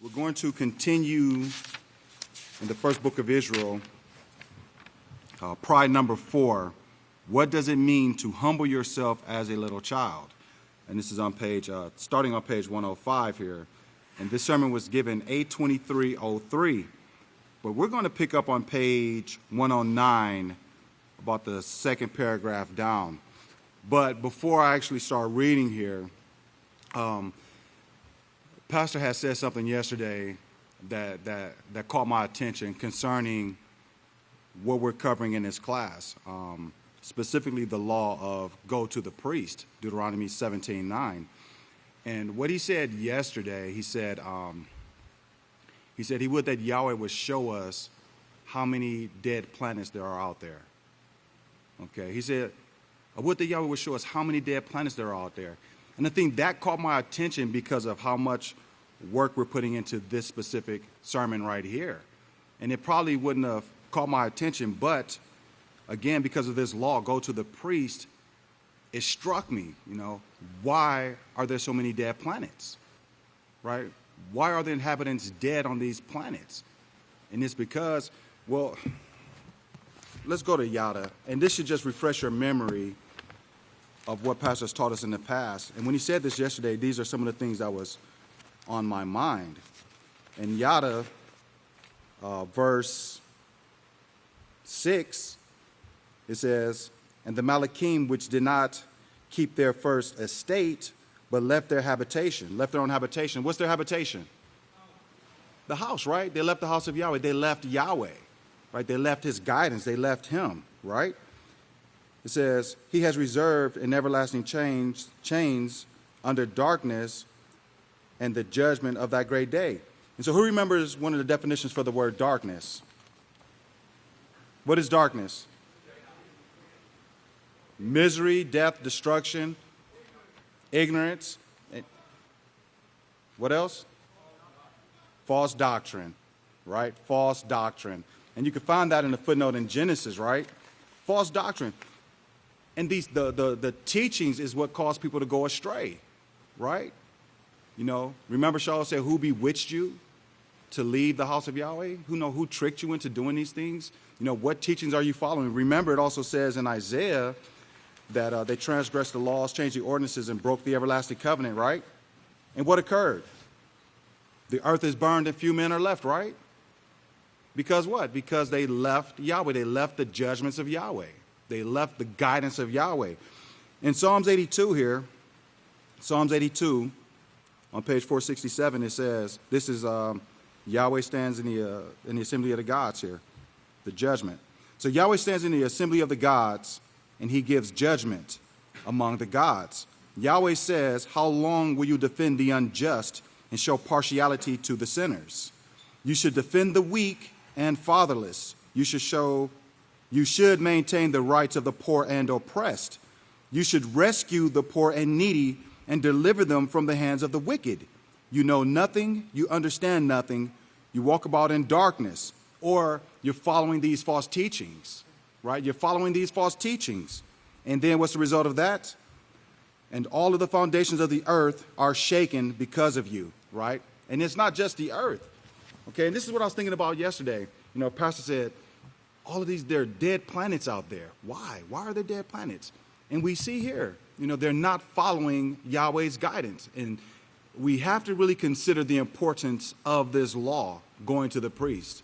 We're going to continue in the first book of Israel, pride number 4. What does it mean to humble yourself as a little child? And this is on starting on page 105 here. And this sermon was given 8/23/03. But we're going to pick up on page 109, about the second paragraph down. But before I actually start reading here, Pastor had said something yesterday that caught my attention concerning what we're covering in this class, specifically the law of go to the priest, Deuteronomy 17:9. And what he said yesterday, he said he would that Yahweh would show us how many dead planets there are out there. Okay, he said, I would that Yahweh would show us how many dead planets there are out there. And I think that caught my attention because of how much work we're putting into this specific sermon right here. And it probably wouldn't have caught my attention, but again, because of this law, go to the priest, it struck me, why are there so many dead planets, right? Why are the inhabitants dead on these planets? And it's because, well, let's go to Yada, and this should just refresh your memory of what Pastor's taught us in the past. And when he said this yesterday, these are some of the things that was on my mind. In Yada, verse 6, it says, and the Malachim, which did not keep their first estate, but left their habitation, left their own habitation. What's their habitation? The house, right? They left the house of Yahweh. They left Yahweh, right? They left his guidance. They left him, right? It says, he has reserved an everlasting chains under darkness and the judgment of that great day. And so who remembers one of the definitions for the word darkness? What is darkness? Misery, death, destruction, ignorance. What else? False doctrine, right? False doctrine. And you can find that in the footnote in Genesis, right? False doctrine. And the teachings is what caused people to go astray, right? Remember Shaul said, who bewitched you to leave the house of Yahweh? Who tricked you into doing these things? What teachings are you following? Remember, it also says in Isaiah that they transgressed the laws, changed the ordinances, and broke the everlasting covenant, right? And what occurred? The earth is burned and few men are left, right? Because what? Because they left Yahweh. They left the judgments of Yahweh. They left the guidance of Yahweh. In Psalms 82 here, Psalms 82, on page 467, it says, this is Yahweh stands in the assembly of the gods here, the judgment. So Yahweh stands in the assembly of the gods, and he gives judgment among the gods. Yahweh says, how long will you defend the unjust and show partiality to the sinners? You should defend the weak and fatherless. You should maintain the rights of the poor and oppressed. You should rescue the poor and needy and deliver them from the hands of the wicked. You know nothing, you understand nothing, you walk about in darkness, or you're following these false teachings, right? You're following these false teachings. And then what's the result of that? And all of the foundations of the earth are shaken because of you, right? And it's not just the earth. Okay, and this is what I was thinking about yesterday. Pastor said, all of these, there are dead planets out there. Why? Why are there dead planets? And we see here, they're not following Yahweh's guidance. And we have to really consider the importance of this law going to the priest,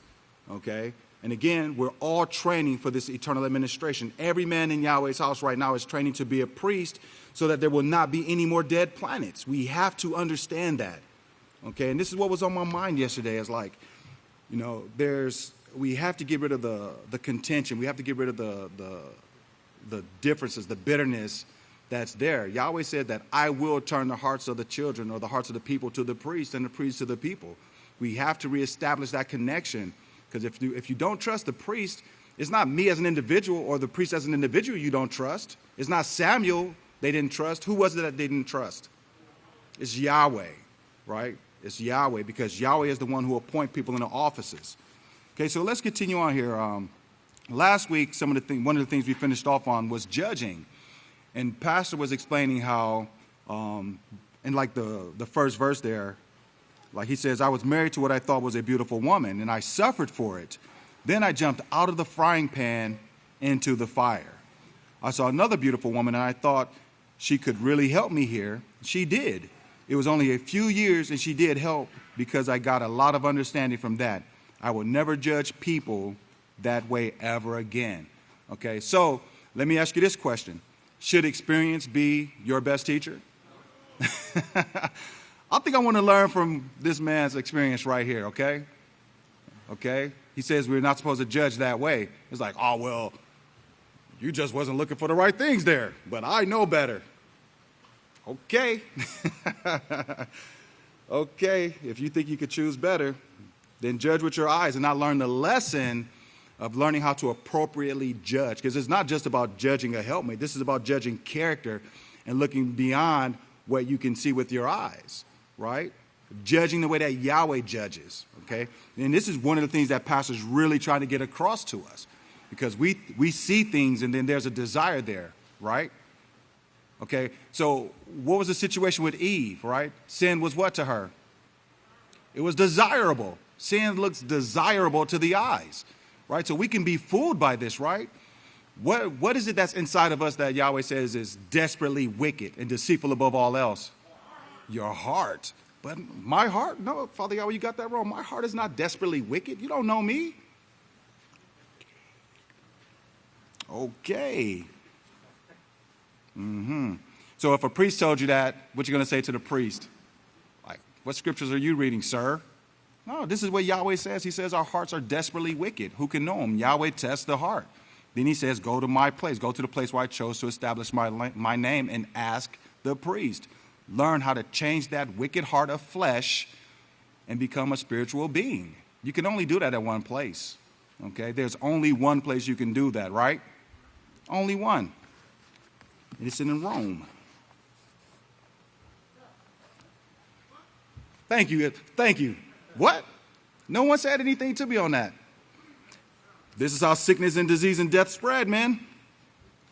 okay? And again, we're all training for this eternal administration. Every man in Yahweh's house right now is training to be a priest so that there will not be any more dead planets. We have to understand that, okay? And this is what was on my mind yesterday. It's like, we have to get rid of the contention. We have to get rid of the differences, the bitterness that's there. Yahweh said that I will turn the hearts of the children or the hearts of the people to the priest and the priest to the people. We have to reestablish that connection, because if you don't trust the priest, it's not me as an individual or the priest as an individual you don't trust. It's not Samuel they didn't trust. Who was it that they didn't trust? It's Yahweh, right? It's Yahweh, because Yahweh is the one who appoints people in the offices. Okay, so let's continue on here. Last week, one of the things we finished off on was judging. And Pastor was explaining how, in like the first verse there, Like he says, I was married to what I thought was a beautiful woman, and I suffered for it. Then I jumped out of the frying pan into the fire. I saw another beautiful woman, and I thought she could really help me here. She did. It was only a few years, and she did help because I got a lot of understanding from that. I will never judge people that way ever again. Okay, so let me ask you this question. Should experience be your best teacher? I think I want to learn from this man's experience right here, okay? Okay? He says we're not supposed to judge that way. It's like, oh, well, you just wasn't looking for the right things there, but I know better. Okay. Okay, if you think you could choose better, then judge with your eyes and not learn the lesson of learning how to appropriately judge. Because it's not just about judging a helpmate. This is about judging character and looking beyond what you can see with your eyes, right? Judging the way that Yahweh judges, okay? And this is one of the things that pastors really try to get across to us, because we see things and then there's a desire there, right? Okay, so what was the situation with Eve, right? Sin was what to her? It was desirable. Sin looks desirable to the eyes, right? So we can be fooled by this, right? What is it that's inside of us that Yahweh says is desperately wicked and deceitful above all else? Your heart. But my heart? No, Father Yahweh, you got that wrong. My heart is not desperately wicked. You don't know me. Okay. So if a priest told you that, what you going to say to the priest? Like, what scriptures are you reading, sir? No, this is what Yahweh says. He says our hearts are desperately wicked. Who can know him? Yahweh tests the heart. Then he says, go to my place. Go to the place where I chose to establish my name and ask the priest. Learn how to change that wicked heart of flesh and become a spiritual being. You can only do that at one place. Okay? There's only one place you can do that, right? Only one. And it's in Rome. Thank you. Thank you. What? No one said anything to me on that. This is how sickness and disease and death spread, man.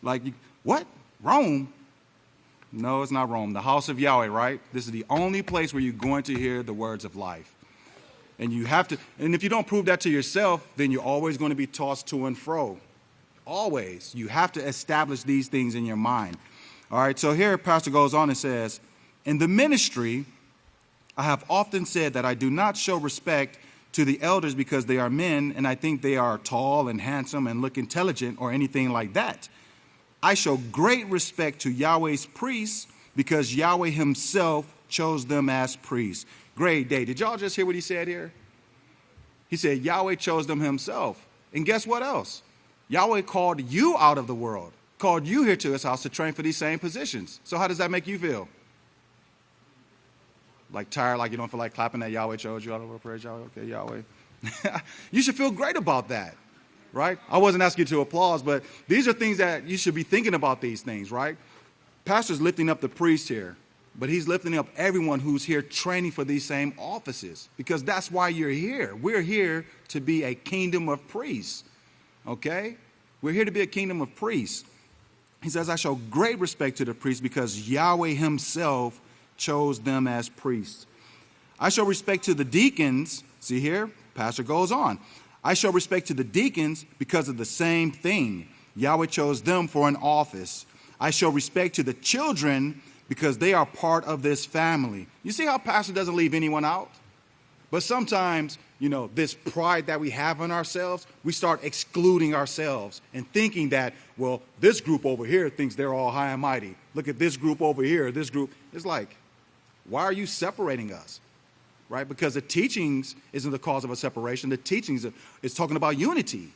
Like, what? Rome? No, it's not Rome. The house of Yahweh, right? This is the only place where you're going to hear the words of life. And you have to, and if you don't prove that to yourself, then you're always going to be tossed to and fro. Always. You have to establish these things in your mind. All right, so here Pastor goes on and says, in the ministry, I have often said that I do not show respect to the elders because they are men and I think they are tall and handsome and look intelligent or anything like that. I show great respect to Yahweh's priests because Yahweh himself chose them as priests. Great day. Did y'all just hear what he said here? He said Yahweh chose them himself. And guess what else? Yahweh called you out of the world, called you here to his house to train for these same positions. So how does that make you feel? Like tired, like you don't feel like clapping that Yahweh chose you out of the world? Praise Yahweh. Okay, Yahweh. You should feel great about that, right? I wasn't asking you to applause, but these are things that you should be thinking about these things, right? Pastor's lifting up the priest here, but he's lifting up everyone who's here training for these same offices because that's why you're here. We're here to be a kingdom of priests, okay? We're here to be a kingdom of priests. He says, I show great respect to the priests because Yahweh himself chose them as priests. I show respect to the deacons. See here, Pastor goes on. I show respect to the deacons because of the same thing. Yahweh chose them for an office. I show respect to the children because they are part of this family. You see how Pastor doesn't leave anyone out? But sometimes, you know, this pride that we have in ourselves, we start excluding ourselves and thinking that, well, this group over here thinks they're all high and mighty. Look at this group over here, this group. It's like, why are you separating us? Right? Because the teachings isn't the cause of a separation. The teachings is talking about unity.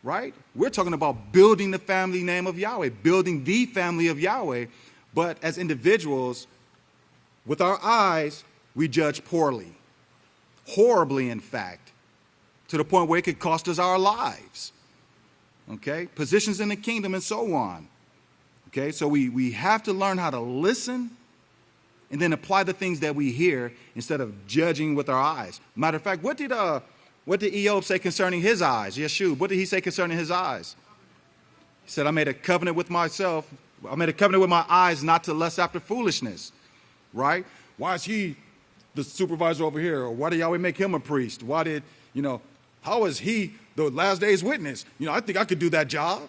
Right? We're talking about building the family name of Yahweh, building the family of Yahweh. But as individuals, with our eyes, we judge poorly. Horribly, in fact, to the point where it could cost us our lives. Okay? Positions in the kingdom and so on. Okay? So we have to learn how to listen and then apply the things that we hear instead of judging with our eyes. Matter of fact, what did Eob say concerning his eyes? Yeshua, what did he say concerning his eyes? He said, I made a covenant with myself. I made a covenant with my eyes not to lust after foolishness. Right? Why is he the supervisor over here? Or why did Yahweh make him a priest? Why did, how is he the last day's witness? I think I could do that job.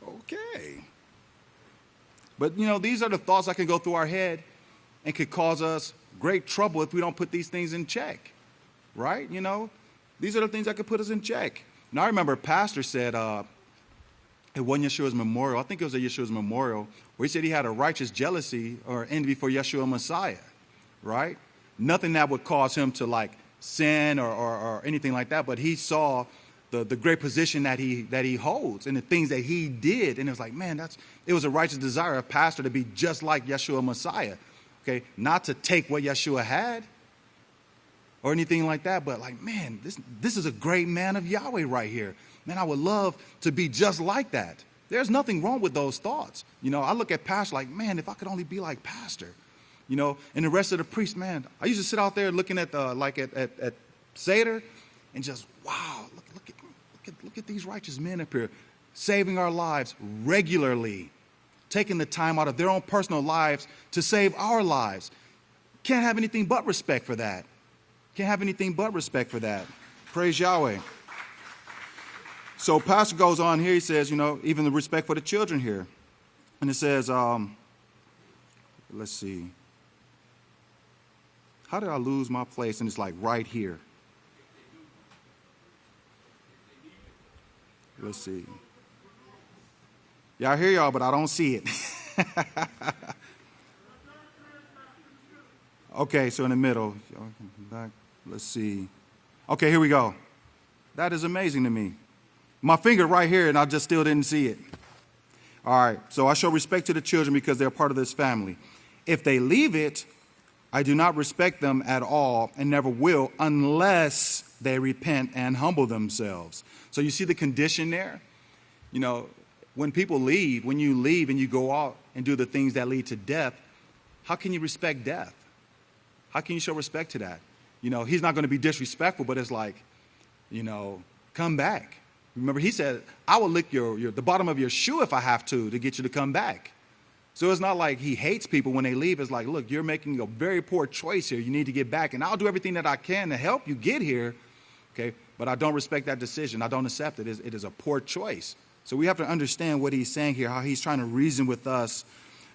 Okay. But, these are the thoughts that can go through our head and could cause us great trouble if we don't put these things in check, right? These are the things that could put us in check. Now, I remember a pastor said at one Yeshua's memorial, I think it was a Yeshua's memorial, where he said he had a righteous jealousy or envy for Yeshua Messiah, right? Nothing that would cause him to sin or anything like that, but he saw the great position that he holds and the things that he did. And it was like, man, it was a righteous desire of a pastor to be just like Yeshua Messiah. Okay, not to take what Yeshua had or anything like that, but man, this is a great man of Yahweh right here. Man, I would love to be just like that. There's nothing wrong with those thoughts. I look at pastor man, if I could only be like pastor, and the rest of the priests, man, I used to sit out there looking at at Seder and just, wow, look at these righteous men up here saving our lives regularly, taking the time out of their own personal lives to save our lives. Can't have anything but respect for that. Can't have anything but respect for that. Praise Yahweh. So pastor goes on here, he says, even the respect for the children here. And it says, let's see. How did I lose my place? And it's right here. Let's see. Yeah, I hear y'all, but I don't see it. Okay, so in the middle. Back. Let's see. Okay, here we go. That is amazing to me. My finger right here, and I just still didn't see it. All right, so I show respect to the children because they're part of this family. If they leave it, I do not respect them at all and never will unless they repent and humble themselves. So you see the condition there? When people leave, when you leave and you go out and do the things that lead to death, how can you respect death? How can you show respect to that? He's not going to be disrespectful, but it's come back. Remember, he said, I will lick the bottom of your shoe if I have to get you to come back. So it's not like he hates people when they leave. It's look, you're making a very poor choice here. You need to get back, and I'll do everything that I can to help you get here. Okay, but I don't respect that decision. I don't accept it. It is a poor choice. So we have to understand what he's saying here, how he's trying to reason with us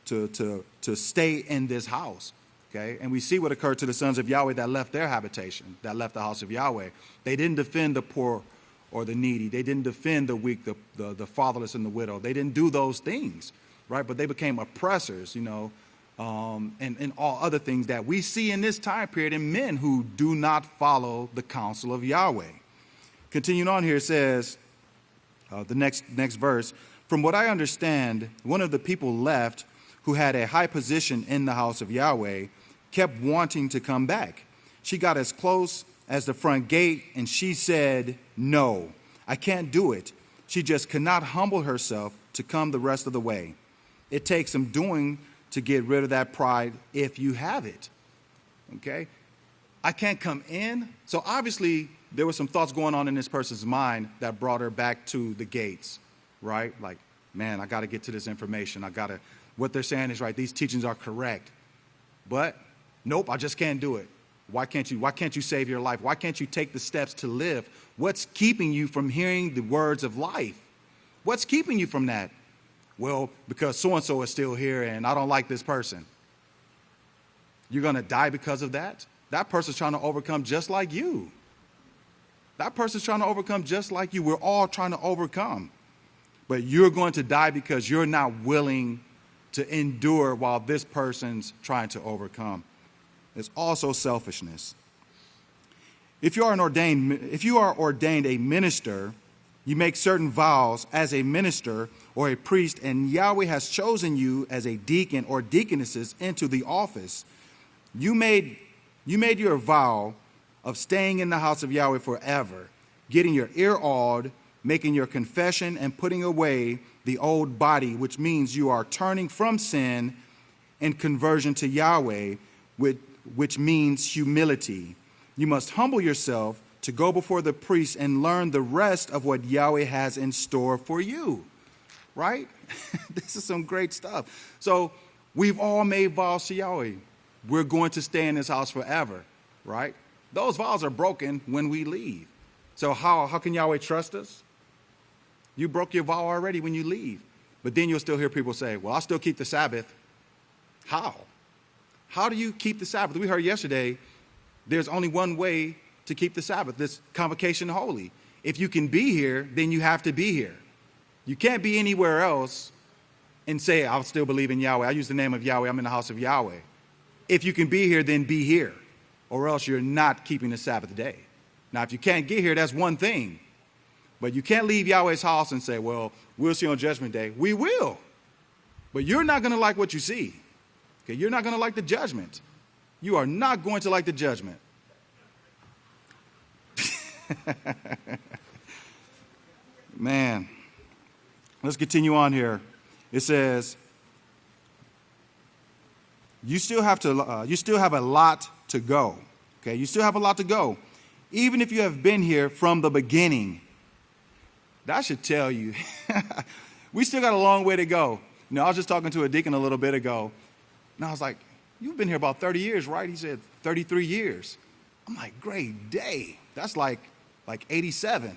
to stay in this house. Okay, and we see what occurred to the sons of Yahweh that left their habitation, that left the house of Yahweh. They didn't defend the poor or the needy. They didn't defend the weak, the fatherless and the widow. They didn't do those things, right? But they became oppressors, and all other things that we see in this time period in men who do not follow the counsel of Yahweh. Continuing on here, it says, the next verse, from what I understand, one of the people left who had a high position in the house of Yahweh kept wanting to come back. She got as close as the front gate and she said, no, I can't do it. She just cannot humble herself to come the rest of the way. It takes some doing to get rid of that pride if you have it. Okay? I can't come in. So obviously there were some thoughts going on in this person's mind that brought her back to the gates, right? Man, I got to get to this information. What they're saying is right. These teachings are correct. But nope, I just can't do it. Why can't you save your life? Why can't you take the steps to live? What's keeping you from hearing the words of life? What's keeping you from that? Well, because so-and-so is still here and I don't like this person. You're going to die because of that? That person's trying to overcome just like you. That person's trying to overcome just like you. We're all trying to overcome. But you're going to die because you're not willing to endure while this person's trying to overcome. It's also selfishness. If you are ordained a minister, you make certain vows as a minister or a priest, and Yahweh has chosen you as a deacon or deaconesses into the office. You made your vow of staying in the house of Yahweh forever, getting your ear awed, making your confession, and putting away the old body, which means you are turning from sin and conversion to Yahweh, which means humility. You must humble yourself to go before the priest and learn the rest of what Yahweh has in store for you. Right? This is some great stuff. So we've all made vows to Yahweh. we're going to stay in this house forever, right? Those vows are broken when we leave. So how can Yahweh trust us? You broke your vow already when you leave. But then you'll still hear people say, well, I'll still keep the Sabbath. How? How do you keep the Sabbath? We heard yesterday, there's only one way to keep the Sabbath, this convocation holy. If you can be here, then you have to be here. You can't be anywhere else and say, I'll still believe in Yahweh. I use the name of Yahweh. I'm in the house of Yahweh. If you can be here, then be here, or else you're not keeping the Sabbath day. Now, if you can't get here, that's one thing. But you can't leave Yahweh's house and say, well, we'll see on Judgment Day. We will. But you're not going to like what you see. Okay, you're not going to like the judgment. You are not going to like the judgment. Man, let's continue on here. It says, you still have a lot to go. Okay, you still have a lot to go, even if you have been here from the beginning. That should tell you, we still got a long way to go. You know, I was just talking to a deacon a little bit ago, and I was like, you've been here about 30 years, right? He said, 33 years. I'm like, great day. That's like 87,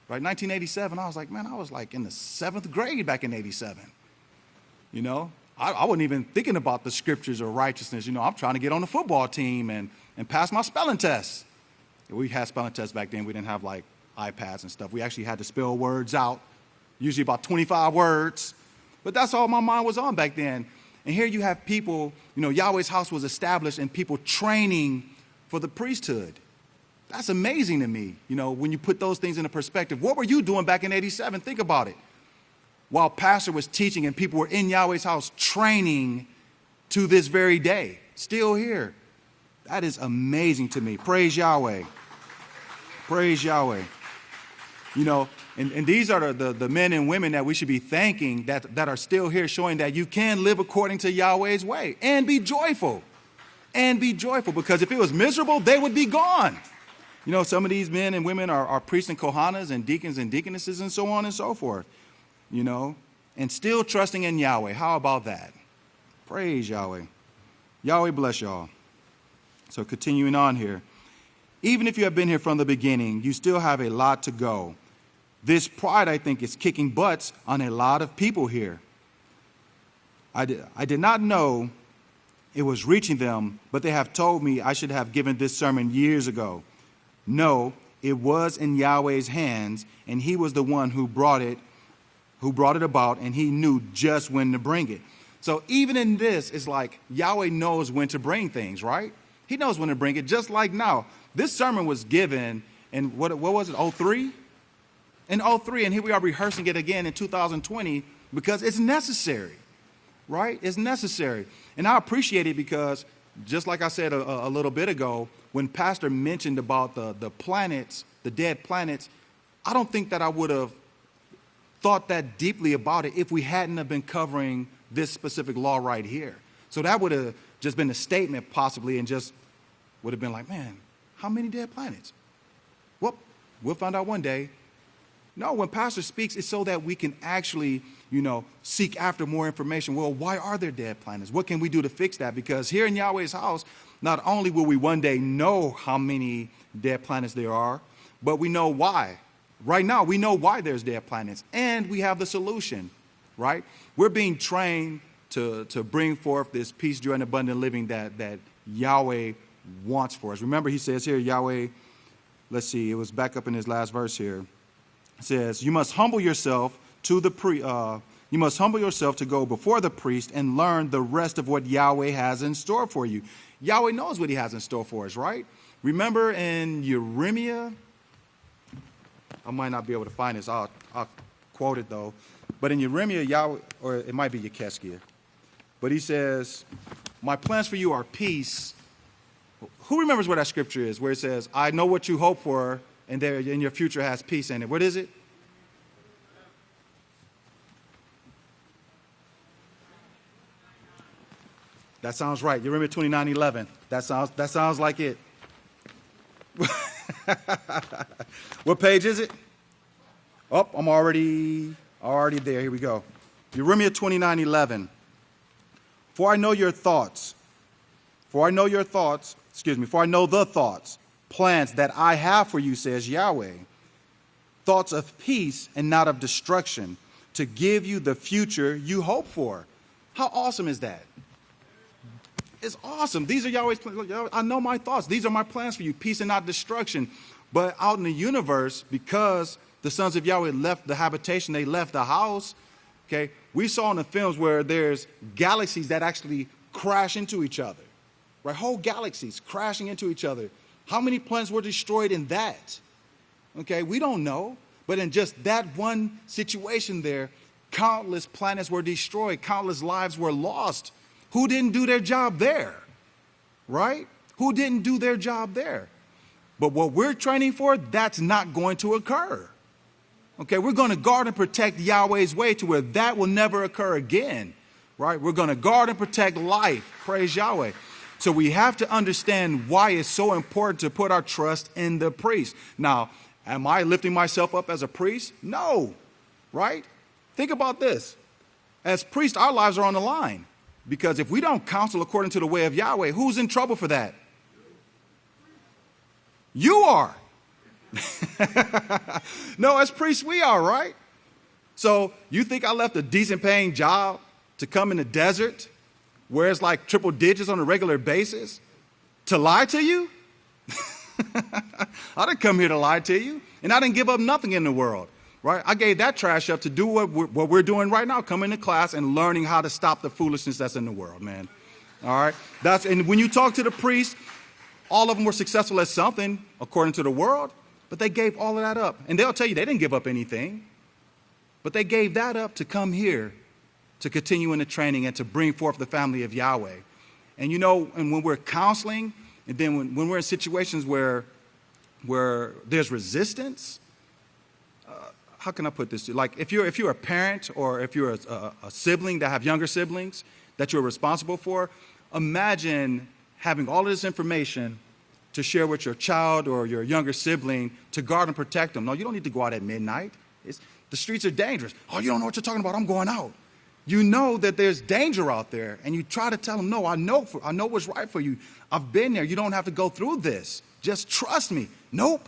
right? 1987. I was like, man, I was like in the 7th grade back in 87. You know, I wasn't even thinking about the scriptures or righteousness. You know, I'm trying to get on the football team and pass my spelling tests. We had spelling tests back then. We didn't have like iPads and stuff. We actually had to spell words out, usually about 25 words. But that's all my mind was on back then. And here you have people, you know, Yahweh's house was established and people training for the priesthood. That's amazing to me, you know, when you put those things into perspective. What were you doing back in 87? Think about it. While pastor was teaching and people were in Yahweh's house training to this very day, still here. That is amazing to me. Praise Yahweh. Praise Yahweh. You know, and these are the men and women that we should be thanking that are still here, showing that you can live according to Yahweh's way and be joyful. And be joyful, because if it was miserable, they would be gone. You know, some of these men and women are priests and kohanas and deacons and deaconesses and so on and so forth. You know, and still trusting in Yahweh. How about that? Praise Yahweh. Yahweh bless y'all. So continuing on here. Even if you have been here from the beginning, you still have a lot to go. This pride, I think, is kicking butts on a lot of people here. I did not know it was reaching them, but they have told me I should have given this sermon years ago. No, it was in Yahweh's hands, and he was the one who brought it about, and he knew just when to bring it. So even in this, it's like Yahweh knows when to bring things, right? He knows when to bring it, just like now. This sermon was given in, what was it, 03? In 03, and here we are rehearsing it again in 2020 because it's necessary, right? It's necessary. And I appreciate it because, just like I said a little bit ago, when Pastor mentioned about the planets, the dead planets, I don't think that I would have thought that deeply about it if we hadn't have been covering this specific law right here. So that would have just been a statement possibly, and just would have been like, man, how many dead planets? Well, we'll find out one day. No, when Pastor speaks, it's so that we can actually, you know, seek after more information. Well, why are there dead planets? What can we do to fix that? Because here in Yahweh's house, not only will we one day know how many dead planets there are, but we know why. Right now, we know why there's dead planets, and we have the solution, right? We're being trained to bring forth this peace, joy, and abundant living that Yahweh wants for us. Remember, he says here, Yahweh, let's see, it was back up in his last verse here. It says, you must humble yourself to go before the priest and learn the rest of what Yahweh has in store for you. Yahweh knows what he has in store for us, right? Remember in Jeremiah, I might not be able to find this. I'll quote it, though. But in Jeremiah, Yahweh, or it might be Yekeskia, but he says, my plans for you are peace. Who remembers what that scripture is, where it says, I know what you hope for, and your future has peace in it? What is it? That sounds right. Jeremiah 29:11. That sounds like it. What page is it? Oh, I'm already there. Here we go. Jeremiah 29:11. For I know your thoughts. For I know your thoughts, for I know the thoughts, plans that I have for you, says Yahweh. Thoughts of peace and not of destruction, to give you the future you hope for. How awesome is that? It's awesome. These are Yahweh's plans. I know my thoughts. These are my plans for you, peace and not destruction. But out in the universe, because the sons of Yahweh left the habitation, they left the house, okay, we saw in the films where there's galaxies that actually crash into each other, right? Whole galaxies crashing into each other. How many planets were destroyed in that? Okay, we don't know. But in just that one situation there, countless planets were destroyed. Countless lives were lost. Who didn't do their job there? Right? Who didn't do their job there? But what we're training for, that's not going to occur. Okay, we're going to guard and protect Yahweh's way to where that will never occur again. Right? We're going to guard and protect life. Praise Yahweh. So we have to understand why it's so important to put our trust in the priest. Now, am I lifting myself up as a priest? No. Right? Think about this. As priests, our lives are on the line. Because if we don't counsel according to the way of Yahweh, who's in trouble for that? You are. No, as priests, we are, right? So you think I left a decent paying job to come in the desert where it's like triple digits on a regular basis to lie to you? I didn't come here to lie to you. And I didn't give up nothing in the world. Right? I gave that trash up to do what we're doing right now, coming to class and learning how to stop the foolishness that's in the world, man. All right? And when you talk to the priests, all of them were successful at something according to the world, but they gave all of that up. And they'll tell you they didn't give up anything, but they gave that up to come here to continue in the training and to bring forth the family of Yahweh. And you know, and when we're counseling, and then when we're in situations where there's resistance, how can I put this? Like if you're a parent or if you're a sibling that have younger siblings that you're responsible for, imagine having all of this information to share with your child or your younger sibling to guard and protect them. No, you don't need to go out at midnight. The streets are dangerous. Oh, you don't know what you're talking about. I'm going out. You know that there's danger out there, and you try to tell them, no, I know what's right for you. I've been there. You don't have to go through this. Just trust me. Nope.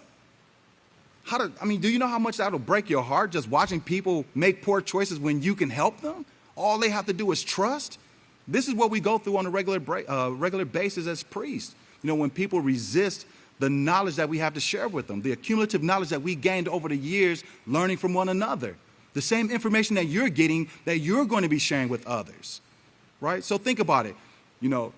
Do you know how much that'll break your heart just watching people make poor choices when you can help them? All they have to do is trust. This is what we go through on a regular basis as priests. You know, when people resist the knowledge that we have to share with them, the accumulative knowledge that we gained over the years learning from one another, the same information that you're getting that you're going to be sharing with others, right? So think about it. You know,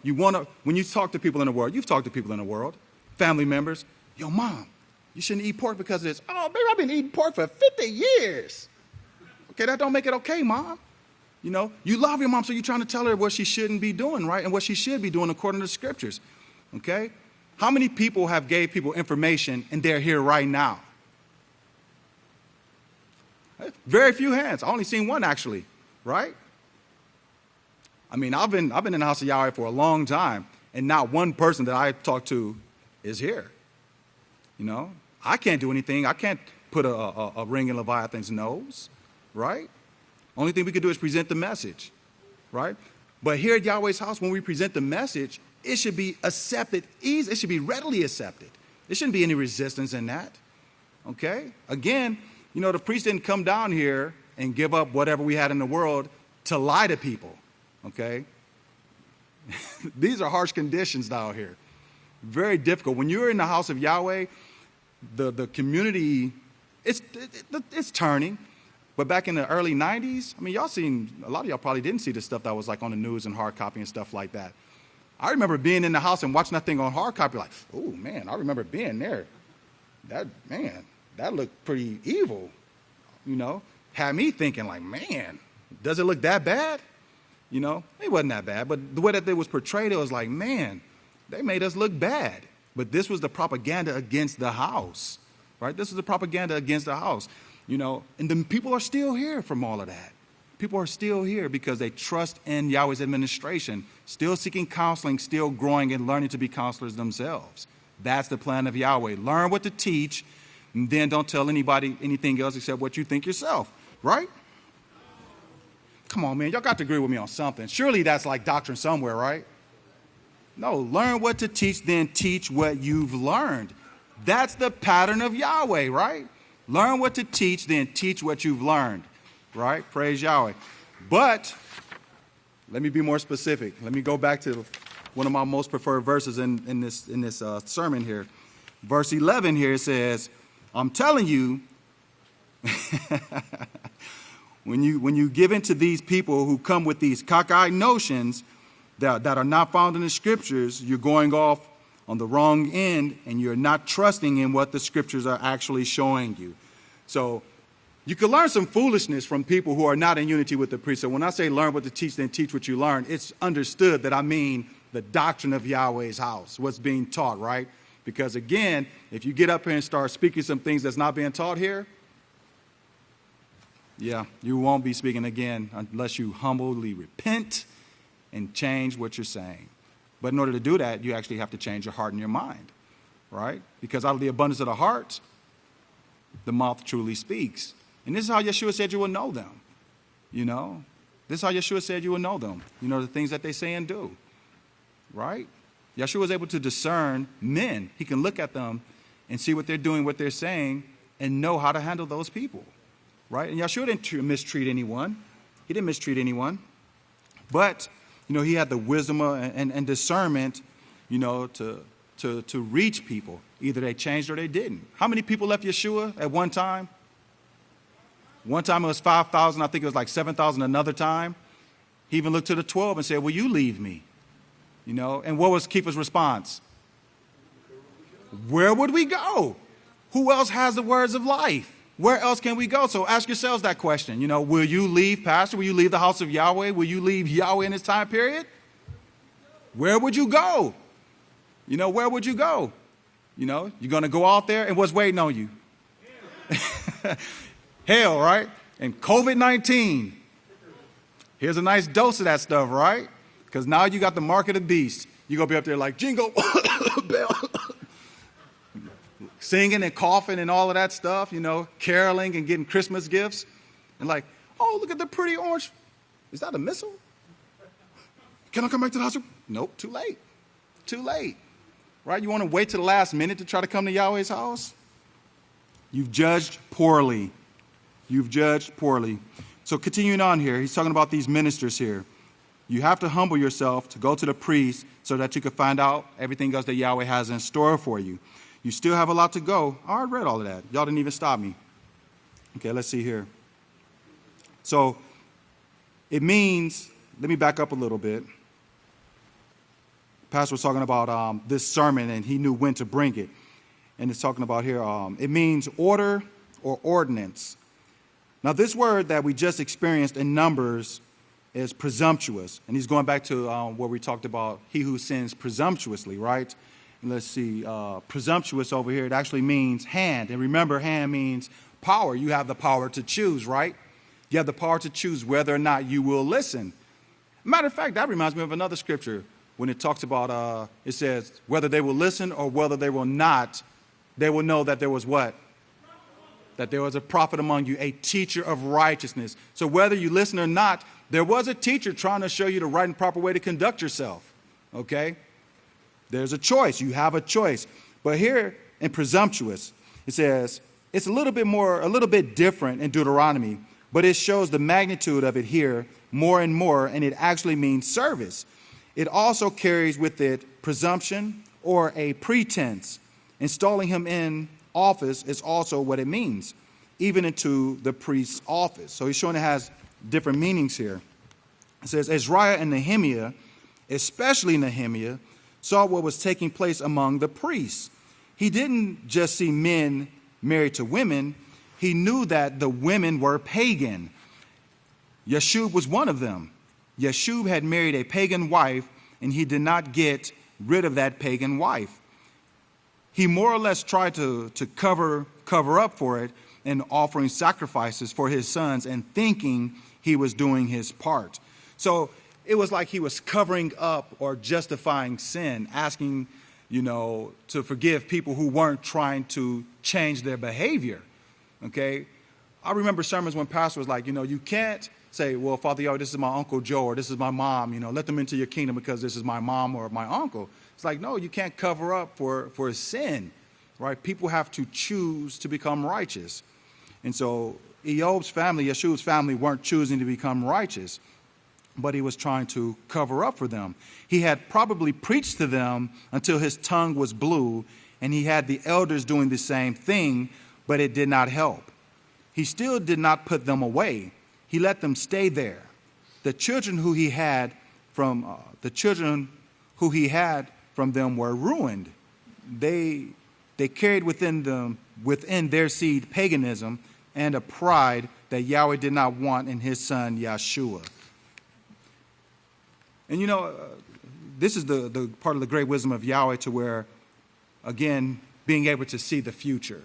when you talk to people in the world, you've talked to people in the world, family members, yo, mom, you shouldn't eat pork because of this. Oh, baby, I've been eating pork for 50 years. Okay, that don't make it okay, mom. You know, you love your mom, so you're trying to tell her what she shouldn't be doing, right? And what she should be doing according to the scriptures, okay? How many people have gave people information and they're here right now? Very few hands. I only seen one actually, right? I mean, I've been in the house of Yahweh for a long time, and not one person that I talk to is here. You know, I can't do anything. I can't put a ring in Leviathan's nose, right? Only thing we can do is present the message, right? But here at Yahweh's house, when we present the message, it should be accepted easy. It should be readily accepted. There shouldn't be any resistance in that, okay? Again, you know, the priest didn't come down here and give up whatever we had in the world to lie to people, okay? These are harsh conditions down here. Very difficult. When you're in the house of Yahweh, the community, it's turning. But back in the early 90s, I mean, a lot of y'all probably didn't see the stuff that was like on the news and hard copy and stuff like that. I remember being in the house and watching that thing on hard copy like, oh, man, I remember being there. That looked pretty evil, you know. Had me thinking like, man, does it look that bad? You know, it wasn't that bad. But the way that it was portrayed, it was like, man, they made us look bad. But this was the propaganda against the house, right? This is the propaganda against the house, you know. And the people are still here from all of that. People are still here because they trust in Yahweh's administration, still seeking counseling, still growing and learning to be counselors themselves. That's the plan of Yahweh. Learn what to teach, and then don't tell anybody anything else except what you think yourself, right? Come on, man. Y'all got to agree with me on something. Surely that's like doctrine somewhere, right? No, learn what to teach, then teach what you've learned. That's the pattern of Yahweh, right? Learn what to teach, then teach what you've learned, right? Praise Yahweh. But let me be more specific. Let me go back to one of my most preferred verses in this sermon here. Verse 11 here says, I'm telling you, when you give in to these people who come with these cockeyed notions that are not found in the scriptures, you're going off on the wrong end, and you're not trusting in what the scriptures are actually showing you. So you can learn some foolishness from people who are not in unity with the priest. So when I say learn what to teach, then teach what you learn, it's understood that I mean the doctrine of Yahweh's house, what's being taught, right? Because again, if you get up here and start speaking some things that's not being taught here, yeah, you won't be speaking again unless you humbly repent and change what you're saying. But in order to do that, you actually have to change your heart and your mind, right? Because out of the abundance of the heart, the mouth truly speaks. And this is how Yeshua said you will know them, you know? This is how Yeshua said you will know them, you know, the things that they say and do, right? Yeshua was able to discern men. He can look at them and see what they're doing, what they're saying, and know how to handle those people, right? And Yeshua didn't mistreat anyone. He didn't mistreat anyone. But you know, he had the wisdom and discernment, you know, to reach people. Either they changed or they didn't. How many people left Yeshua at one time? One time it was 5,000. I think it was like 7,000 another time. He even looked to the 12 and said, will you leave me? You know, and what was Keefer's response? Where would we go? Who else has the words of life? Where else can we go? So ask yourselves that question. You know, will you leave, Pastor? Will you leave the house of Yahweh? Will you leave Yahweh in this time period? Where would you go? You know, where would you go? You know, you're going to go out there, and what's waiting on you? Hell, right? And COVID-19. Here's a nice dose of that stuff, right? Because now you got the mark of the beast. You're going to be up there like, jingle bell. Singing and coughing and all of that stuff, you know, caroling and getting Christmas gifts. And like, oh, look at the pretty orange. Is that a missile? Can I come back to the house? Nope, too late. Too late. Right? You want to wait to the last minute to try to come to Yahweh's house? You've judged poorly. You've judged poorly. So continuing on here, he's talking about these ministers here. You have to humble yourself to go to the priest so that you can find out everything else that Yahweh has in store for you. You still have a lot to go. I already read all of that. Y'all didn't even stop me. Okay, let's see here. So it means, let me back up a little bit. Pastor was talking about this sermon, and he knew when to bring it. And it's talking about here, it means order or ordinance. Now, this word that we just experienced in Numbers is presumptuous. And he's going back to where we talked about he who sins presumptuously, right? Let's see, presumptuous over here, it actually means hand. And remember, hand means power. You have the power to choose, right? You have the power to choose whether or not you will listen. Matter of fact, that reminds me of another scripture when it talks about, it says, whether they will listen or whether they will not, they will know that there was what? That there was a prophet among you, a teacher of righteousness. So whether you listen or not, there was a teacher trying to show you the right and proper way to conduct yourself, okay? There's a choice. You have a choice. But here in presumptuous, it says it's a little bit different in Deuteronomy, but it shows the magnitude of it here more and more, and it actually means service. It also carries with it presumption or a pretense. Installing him in office is also what it means, even into the priest's office. So he's showing it has different meanings here. It says, Azariah and Nehemiah, especially Nehemiah, saw what was taking place among the priests. He didn't just see men married to women. He knew that the women were pagan. Yeshub was one of them. Yeshub had married a pagan wife, and he did not get rid of that pagan wife. He more or less tried to cover up for it and offering sacrifices for his sons and thinking he was doing his part. So it was like he was covering up or justifying sin, asking, to forgive people who weren't trying to change their behavior. Okay? I remember sermons when pastor was like, you can't say, well, Father Yahweh, this is my Uncle Joe, or this is my mom, let them into your kingdom because this is my mom or my uncle. It's like, no, you can't cover up for sin, right? People have to choose to become righteous. And so Eob's family, Yeshua's family, weren't choosing to become righteous, but he was trying to cover up for them. He had probably preached to them until his tongue was blue, and he had the elders doing the same thing, but it did not help. He still did not put them away. He let them stay there. The children who he had from them were ruined. They carried within their seed paganism and a pride that Yahweh did not want in his son Yeshua. And this is the part of the great wisdom of Yahweh, to where, again, being able to see the future,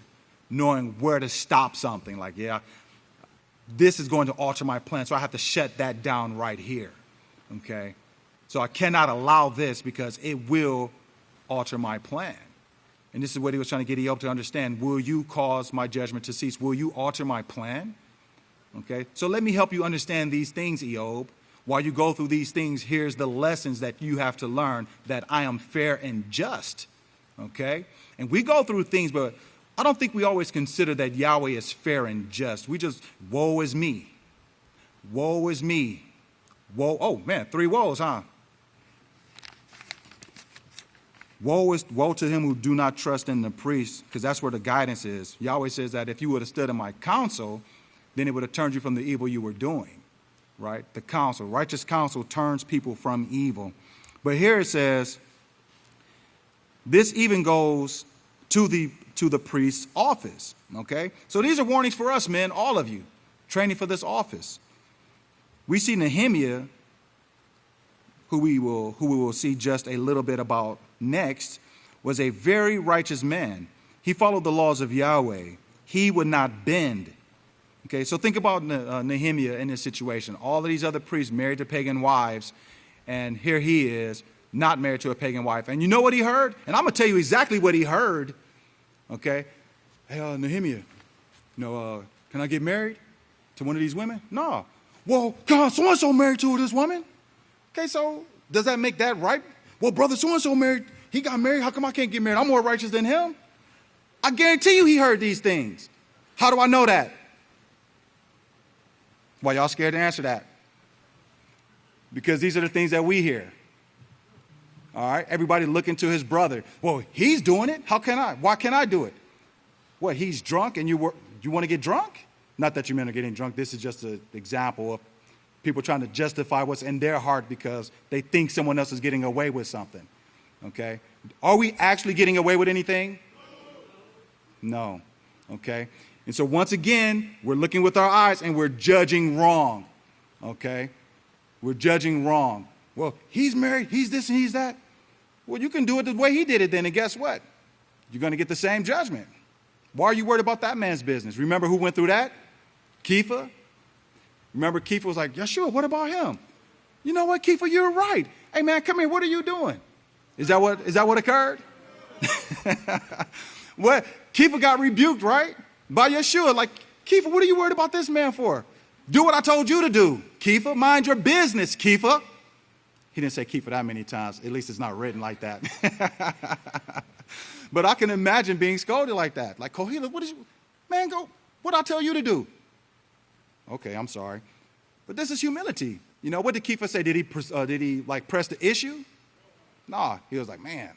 knowing where to stop something. Like, this is going to alter my plan, so I have to shut that down right here. Okay? So I cannot allow this because it will alter my plan. And this is what he was trying to get Eob to understand. Will you cause my judgment to cease? Will you alter my plan? Okay? So let me help you understand these things, Eob. While you go through these things, here's the lessons that you have to learn, that I am fair and just. Okay? And we go through things, but I don't think we always consider that Yahweh is fair and just. We just, woe is me. Woe is me. Woe, oh man, 3 woes, huh? Woe to him who do not trust in the priest, because that's where the guidance is. Yahweh says that if you would have stood in my counsel, then it would have turned you from the evil you were doing, right? The counsel, righteous counsel turns people from evil. But here it says, this even goes to the priest's office, okay? So these are warnings for us, men, all of you, training for this office. We see Nehemiah, who we will see just a little bit about next, was a very righteous man. He followed the laws of Yahweh. He would not bend. Okay, so think about Nehemiah in this situation. All of these other priests married to pagan wives, and here he is, not married to a pagan wife. And you know what he heard? And I'm going to tell you exactly what he heard. Okay, hey, Nehemiah, can I get married to one of these women? No. Well, God, so-and-so married to this woman. Okay, so does that make that right? Well, brother so-and-so married, he got married. How come I can't get married? I'm more righteous than him. I guarantee you he heard these things. How do I know that? Why y'all scared to answer that? Because these are the things that we hear. All right, everybody looking to his brother. Well, he's doing it. How can I? Why can't I do it? What, he's drunk and you want to get drunk? Not that you men are getting drunk. This is just an example of people trying to justify what's in their heart because they think someone else is getting away with something. Okay? Are we actually getting away with anything? No. Okay? And so once again, we're looking with our eyes and we're judging wrong. Okay? We're judging wrong. Well, he's married, he's this and he's that. Well, you can do it the way he did it then, and guess what? You're going to get the same judgment. Why are you worried about that man's business? Remember who went through that? Kepha. Remember Kepha was like, Yeshua, what about him? You know what, Kepha, you're right. Hey, man, come here. What are you doing? Is that what occurred? What? Kepha got rebuked, right? By Yeshua. Like, Kepha, what are you worried about this man for? Do what I told you to do, Kepha. Mind your business, Kepha. He didn't say Kepha that many times. At least it's not written like that. But I can imagine being scolded like that. Like, Kohila, man, go, what I tell you to do? Okay, I'm sorry. But this is humility. You know, what did Kepha say? Did he press the issue? No, he was like, man,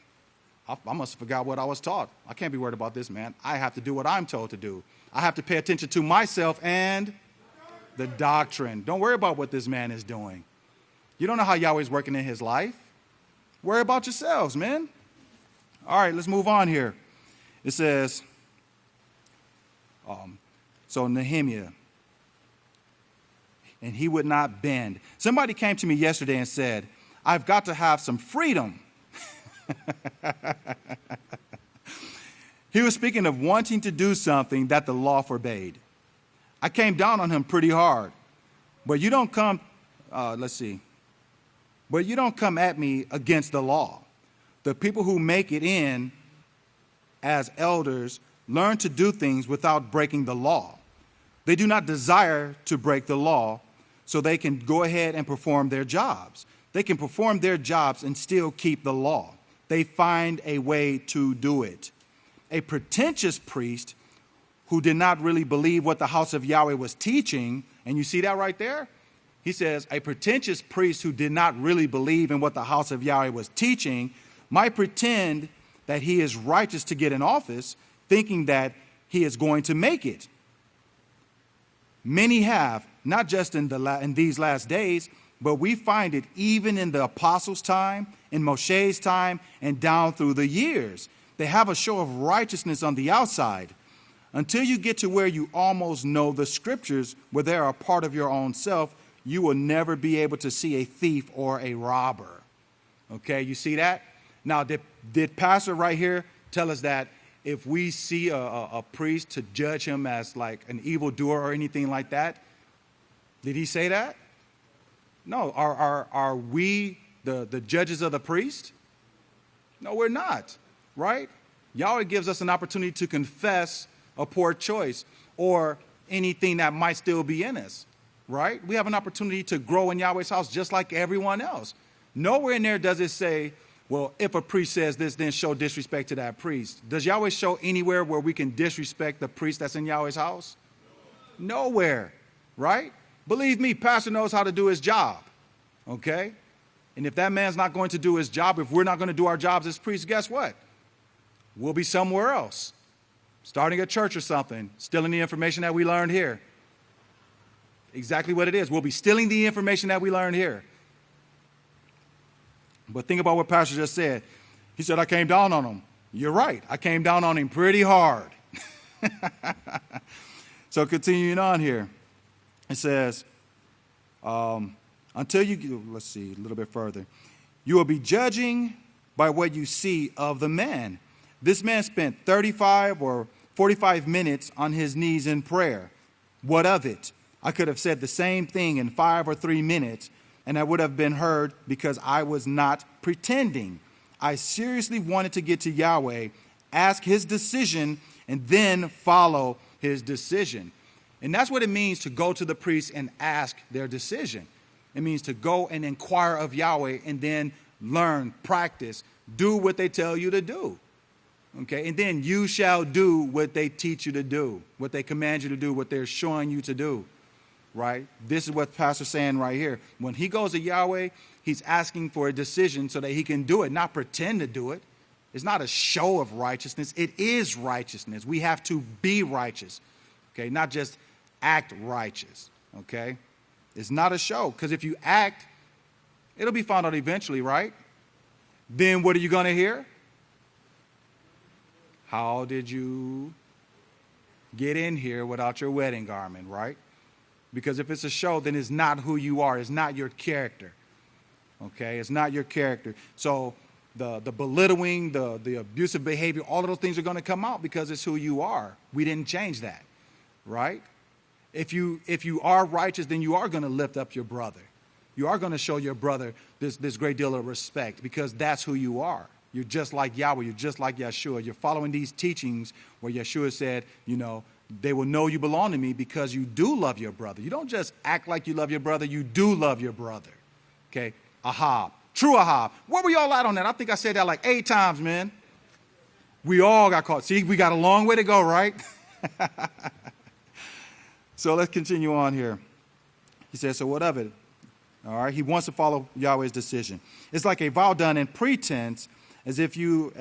I must have forgot what I was taught. I can't be worried about this, man. I have to do what I'm told to do. I have to pay attention to myself and the doctrine. Don't worry about what this man is doing. You don't know how Yahweh's working in his life. Worry about yourselves, man. All right, let's move on here. It says, so Nehemiah, and he would not bend. Somebody came to me yesterday and said, I've got to have some freedom. He was speaking of wanting to do something that the law forbade. I came down on him pretty hard. But you don't come, but you don't come at me against the law. The people who make it in as elders learn to do things without breaking the law. They do not desire to break the law, so they can go ahead and perform their jobs. They can perform their jobs and still keep the law. They find a way to do it. A pretentious priest who did not really believe what the house of Yahweh was teaching, and you see that right there? He says, a pretentious priest who did not really believe in what the house of Yahweh was teaching might pretend that he is righteous to get in office, thinking that he is going to make it. Many have, not just in these last days, but we find it even in the apostles' time, in Moshe's time, and down through the years. They have a show of righteousness on the outside. Until you get to where you almost know the scriptures, where they are a part of your own self, you will never be able to see a thief or a robber. Okay, you see that? Now, did Pastor right here tell us that if we see a priest to judge him as like an evildoer or anything like that? Did he say that? No. Are we the judges of the priest? No, we're not, right? Yahweh gives us an opportunity to confess a poor choice or anything that might still be in us, right? We have an opportunity to grow in Yahweh's house just like everyone else. Nowhere in there does it say, well, if a priest says this, then show disrespect to that priest. Does Yahweh show anywhere where we can disrespect the priest that's in Yahweh's house? Nowhere, right? Believe me, pastor knows how to do his job, okay? And if that man's not going to do his job, if we're not going to do our jobs as priests, guess what? We'll be somewhere else, starting a church or something, stealing the information that we learned here. Exactly what it is. We'll be stealing the information that we learned here. But think about what Pastor just said. He said, I came down on him. You're right. I came down on him pretty hard. So continuing on here, it says, until you, let's see, a little bit further. You will be judging by what you see of the man. This man spent 35 or 45 minutes on his knees in prayer. What of it? I could have said the same thing in 5 or 3 minutes, and I would have been heard because I was not pretending. I seriously wanted to get to Yahweh, ask his decision, and then follow his decision. And that's what it means to go to the priest and ask their decision. It means to go and inquire of Yahweh and then learn, practice, do what they tell you to do. Okay, and then you shall do what they teach you to do, what they command you to do, what they're showing you to do. Right? This is what Pastor's saying right here. When he goes to Yahweh, he's asking for a decision so that he can do it, not pretend to do it. It's not a show of righteousness. It is righteousness. We have to be righteous. Okay? Not just act righteous. Okay? It's not a show. Because if you act, it'll be found out eventually, right? Then what are you going to hear? How did you get in here without your wedding garment, right? Because if it's a show, then it's not who you are. It's not your character. Okay? It's not your character. So the belittling, the abusive behavior, all of those things are going to come out because it's who you are. We didn't change that. Right? If you are righteous, then you are going to lift up your brother. You are going to show your brother this great deal of respect because that's who you are. You're just like Yahweh. You're just like Yeshua. You're following these teachings where Yeshua said, you know, they will know you belong to me because you do love your brother. You don't just act like you love your brother. You do love your brother. Okay? Ahab. True Ahab. Where were y'all at on that? I think I said that like 8 times, man. We all got caught. See, we got a long way to go, right? So let's continue on here. He says, so what of it? All right. He wants to follow Yahweh's decision. It's like a vow done in pretense, as if you,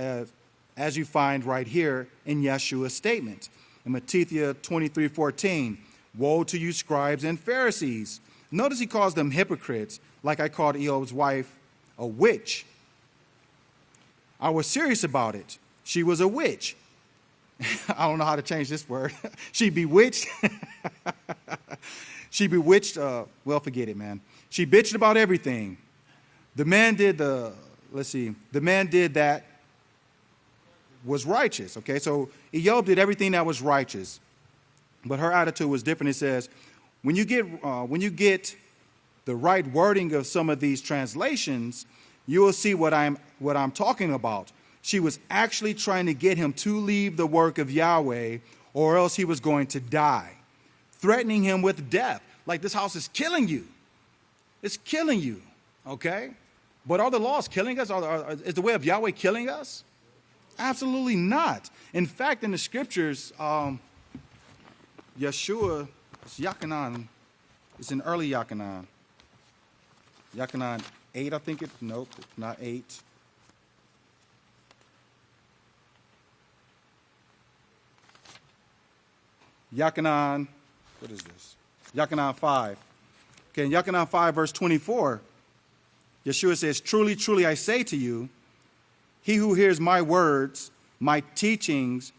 as you find right here in Yeshua's statement. In Matthew 23:14, woe to you scribes and Pharisees. Notice he calls them hypocrites, like I called Eob's wife a witch. I was serious about it. She was a witch. I don't know how to change this word. She bewitched. She bewitched, well, forget it, man. She bitched about everything. The man did the man did that was righteous, okay? So Eob did everything that was righteous, but her attitude was different. It says, when you get the right wording of some of these translations, you will see what I'm talking about. She was actually trying to get him to leave the work of Yahweh, or else he was going to die, threatening him with death. like this house is killing you. It's killing you, okay? But are the laws killing us? Is the way of Yahweh killing us? Absolutely not. In fact, in the scriptures, Yeshua, it's Yachanan, it's in early Yachanan. Yachanan 8, I think it's, nope, not 8. Yachanan, what is this? Yachanan 5. Okay, in Yachanan 5, verse 24, Yeshua says, truly, truly, I say to you, he who hears my words, my teachings,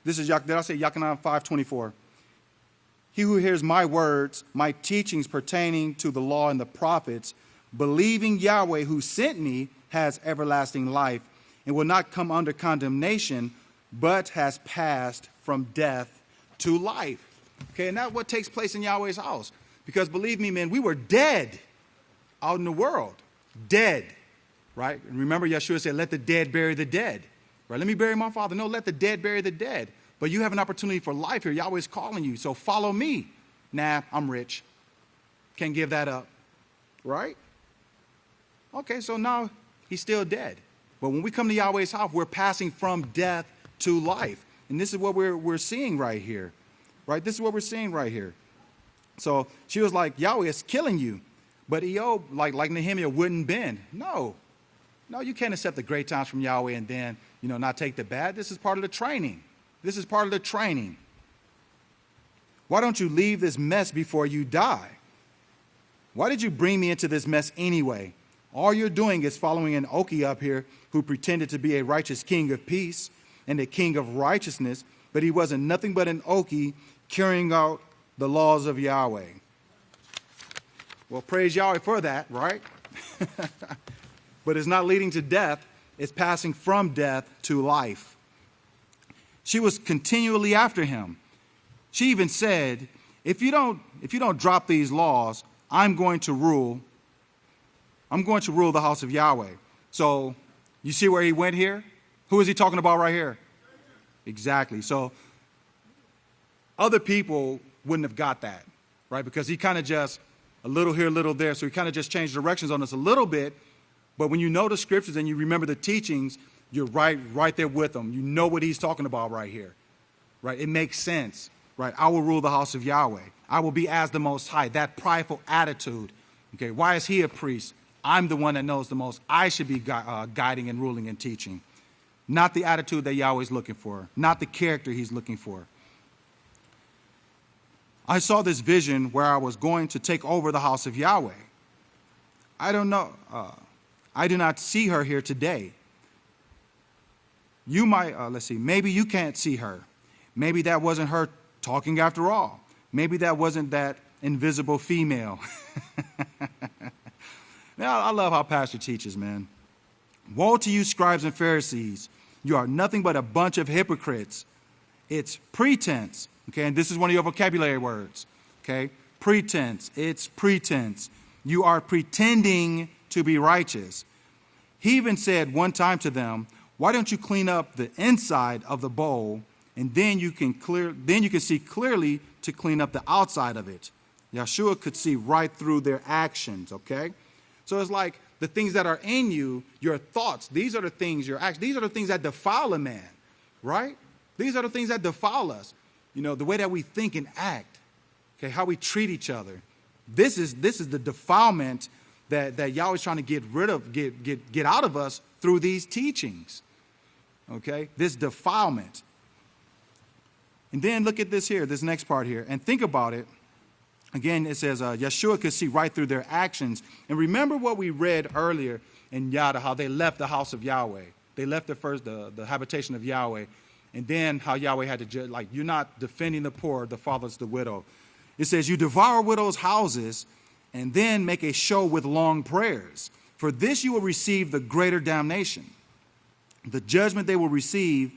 this is, did I say Yachanan 5:24? He who hears my words, my teachings pertaining to the law and the prophets, believing Yahweh who sent me, has everlasting life and will not come under condemnation, but has passed from death to life. Okay, and that's what takes place in Yahweh's house. Because believe me, man, we were dead out in the world. Dead. Right? And remember, Yeshua said, let the dead bury the dead. Right? Let me bury my father. No, let the dead bury the dead. But you have an opportunity for life here. Yahweh's calling you. So follow me. Nah, I'm rich. Can't give that up. Right? Okay, so now he's still dead. But when we come to Yahweh's house, we're passing from death to life. And this is what we're seeing right here. Right? This is what we're seeing right here. So she was like, Yahweh is killing you. But Eob, like Nehemiah, wouldn't bend. No, you can't accept the great times from Yahweh and then, not take the bad. This is part of the training. This is part of the training. Why don't you leave this mess before you die? Why did you bring me into this mess anyway? All you're doing is following an Oki up here who pretended to be a righteous king of peace and a king of righteousness, but he wasn't nothing but an Oki carrying out the laws of Yahweh. Well, praise Yahweh for that, right? But it's not leading to death. It's passing from death to life. She was continually after him. She even said, if you don't drop these laws, I'm going to rule the house of Yahweh. So you see where he went here? Who is he talking about right here? Exactly. So other people wouldn't have got that, right? Because he kind of just a little here, a little there. So he kind of just changed directions on us a little bit. But when you know the scriptures and you remember the teachings, you're right there with him. You know what he's talking about right here, right? It makes sense, right? I will rule the house of Yahweh. I will be as the Most High. That prideful attitude. Okay, why is he a priest? I'm the one that knows the most. I should be guiding and ruling and teaching. Not the attitude that Yahweh's looking for. Not the character he's looking for. I saw this vision where I was going to take over the house of Yahweh. I don't know. I do not see her here today. You might, maybe you can't see her. Maybe that wasn't her talking after all. Maybe that wasn't that invisible female. Now, I love how Pastor teaches, man. Woe to you, scribes and Pharisees. You are nothing but a bunch of hypocrites. It's pretense. Okay, and this is one of your vocabulary words. Okay, pretense. It's pretense. You are pretending to be righteous. He even said one time to them, why don't you clean up the inside of the bowl, and then you can see clearly to clean up the outside of it. Yeshua could see right through their actions, okay? So it's like the things that are in you, your thoughts, these are the things, your actions, these are the things that defile a man, right? These are the things that defile us. The way that we think and act, okay, how we treat each other. This is the defilement that Yahweh's trying to get rid of, get out of us through these teachings. Okay, this defilement. And then look at this here, this next part here, and think about it. Again, it says Yeshua could see right through their actions. And remember what we read earlier in Yada, how they left the house of Yahweh. They left the habitation of Yahweh. And then how Yahweh had to judge, like, you're not defending the poor, the fatherless, the widow. It says, you devour widows' houses and then make a show with long prayers. For this you will receive the greater damnation. The judgment they will receive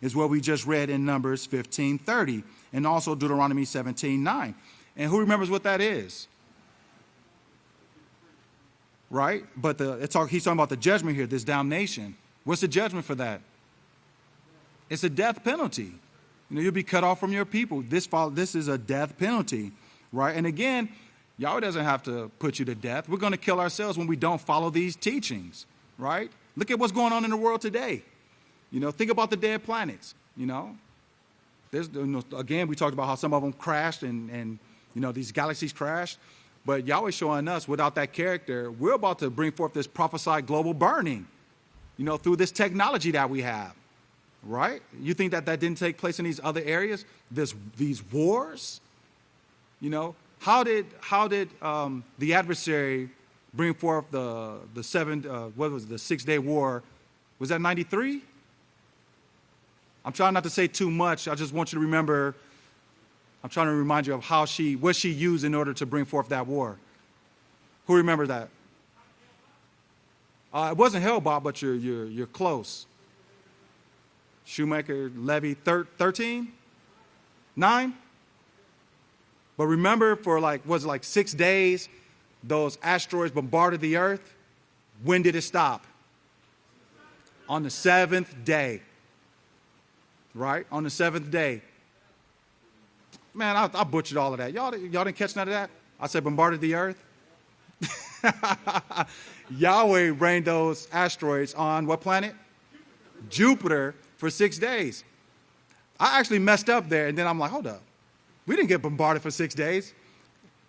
is what we just read in Numbers 15:30 and also Deuteronomy 17:9. And who remembers what that is? Right? But he's talking about the judgment here, this damnation. What's the judgment for that? It's a death penalty. You'll be cut off from your people. This is a death penalty. right? And again, Yahweh doesn't have to put you to death. We're going to kill ourselves when we don't follow these teachings, right? Look at what's going on in the world today. Think about the dead planets, There's, again, we talked about how some of them crashed and these galaxies crashed. But Yahweh showing us without that character, we're about to bring forth this prophesied global burning, through this technology that we have, right? You think that didn't take place in these other areas? These wars? How did the adversary bring forth the 6-day war? Was that 93? I'm trying not to say too much. I just want you to remember. I'm trying to remind you of what she used in order to bring forth that war. Who remembers that? It wasn't Hellbot, but you're close. Shoemaker, Levy, 13? 9? But remember, for 6 days, those asteroids bombarded the earth? When did it stop? On the 7th day. Right? On the 7th day. Man, I butchered all of that. Y'all didn't catch none of that? I said bombarded the earth. Yahweh rained those asteroids on what planet? Jupiter for 6 days. I actually messed up there, and then I'm like, hold up. We didn't get bombarded for 6 days.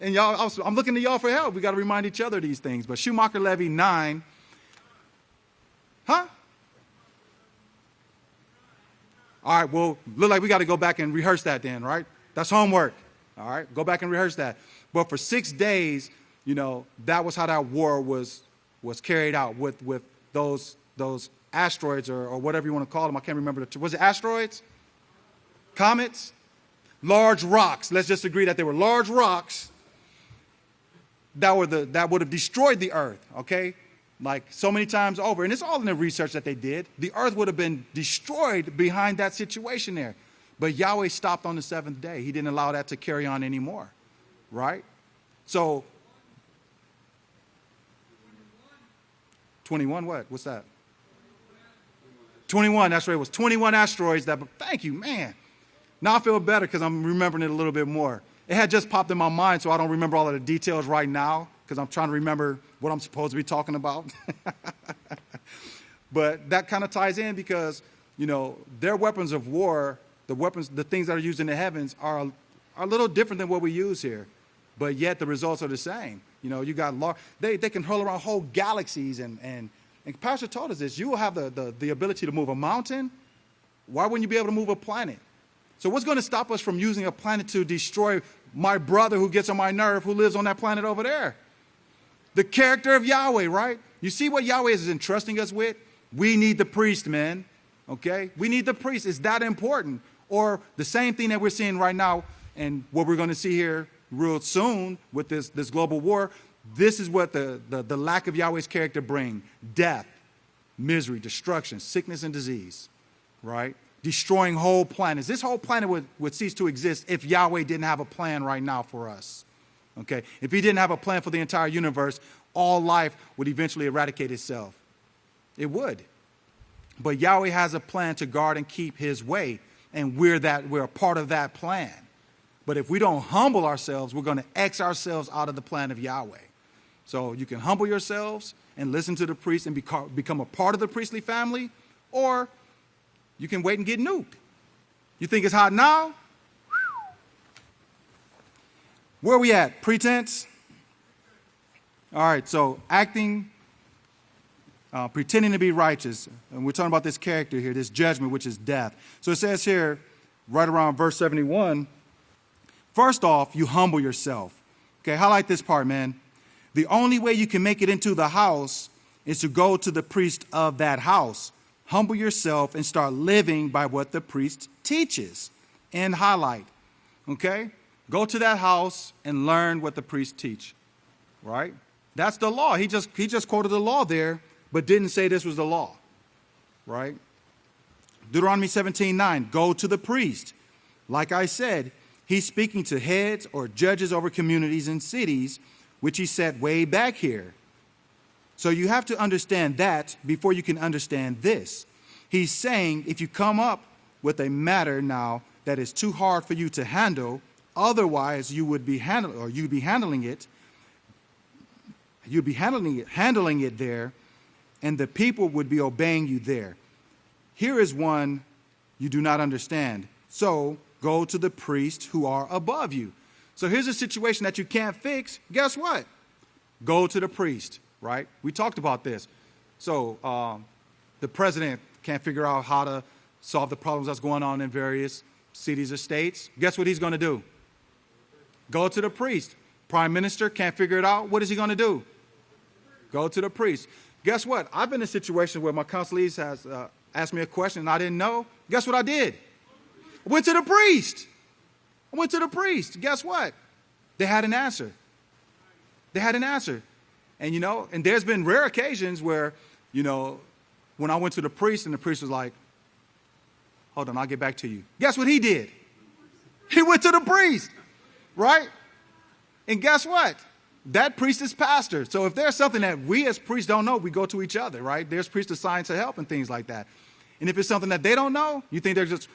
And I'm looking to y'all for help. We got to remind each other of these things. But Schumacher Levy 9. Huh? All right, well, look like we got to go back and rehearse that then, right? That's homework. All right, go back and rehearse that. But for 6 days, that was how that war was carried out with those asteroids or whatever you want to call them. I can't remember. Was it asteroids? Comets? Large rocks. Let's just agree that they were large rocks that would have destroyed the earth, okay? Like so many times over. And it's all in the research that they did. The earth would have been destroyed behind that situation there. But Yahweh stopped on the 7th day. He didn't allow that to carry on anymore, right? So, 21 what? What's that? 21, that's right. It was 21 asteroids thank you, man. Now I feel better because I'm remembering it a little bit more. It had just popped in my mind, so I don't remember all of the details right now because I'm trying to remember what I'm supposed to be talking about. But that kind of ties in because, their weapons of war, the things that are used in the heavens are a little different than what we use here. But yet the results are the same. You got they can hurl around whole galaxies and Pastor told us this. You will have the ability to move a mountain. Why wouldn't you be able to move a planet? So what's going to stop us from using a planet to destroy my brother who gets on my nerve who lives on that planet over there? The character of Yahweh, right? You see what Yahweh is entrusting us with? We need the priest, man. Okay? We need the priest. It's that important. Or the same thing that we're seeing right now and what we're going to see here real soon with this global war. This is what the lack of Yahweh's character bring. Death, misery, destruction, sickness, and disease, right? Destroying whole planets. This whole planet would cease to exist if Yahweh didn't have a plan right now for us, okay? If he didn't have a plan for the entire universe, all life would eventually eradicate itself. It would. But Yahweh has a plan to guard and keep his way, and we're a part of that plan. But if we don't humble ourselves, we're going to X ourselves out of the plan of Yahweh. So you can humble yourselves and listen to the priest and become a part of the priestly family, or you can wait and get nuked. You think it's hot now? Where are we at? Pretense? All right, so acting, pretending to be righteous. And we're talking about this character here, this judgment, which is death. So it says here, right around verse 71, first off, you humble yourself. Okay, highlight this part, man. The only way you can make it into the house is to go to the priest of that house. Humble yourself and start living by what the priest teaches. And highlight, okay? Go to that house and learn what the priest teach, right? That's the law. He just quoted the law there, but didn't say this was the law, right? Deuteronomy 17:9, go to the priest. Like I said, he's speaking to heads or judges over communities and cities, which he set way back here. So you have to understand that before you can understand this. He's saying if you come up with a matter now that is too hard for you to handle, Otherwise, you'd be handling it there, and the people would be obeying you there. Here is one you do not understand. So go to the priests who are above you. So here's a situation that you can't fix. Guess what? Go to the priest, right? We talked about this. So the president can't figure out how to solve the problems that's going on in various cities or states. Guess what he's going to do? Go to the priest. Prime minister can't figure it out. What is he going to do? Go to the priest. Guess what? I've been in a situation where my consulate has asked me a question and I didn't know. Guess what I did? I went to the priest. Guess what? They had an answer. And, and there's been rare occasions where, when I went to the priest and the priest was like, hold on, I'll get back to you. Guess what he did? He went to the priest, right? And guess what? That priest is pastor. So if there's something that we as priests don't know, we go to each other, right? There's priests assigned to help and things like that. And if it's something that they don't know, you think they're just,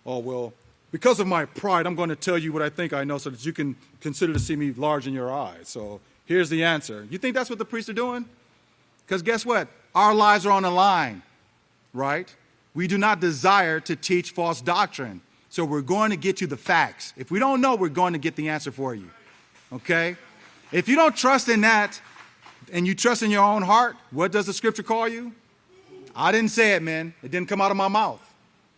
oh, well, because of my pride, I'm going to tell you what I think I know so that you can consider to see me large in your eyes. So here's the answer. You think that's what the priests are doing? Because guess what? Our lives are on the line, right? We do not desire to teach false doctrine. So we're going to get you the facts. If we don't know, we're going to get the answer for you, okay? If you don't trust in that and you trust in your own heart, what does the scripture call you? I didn't say it, man. It didn't come out of my mouth,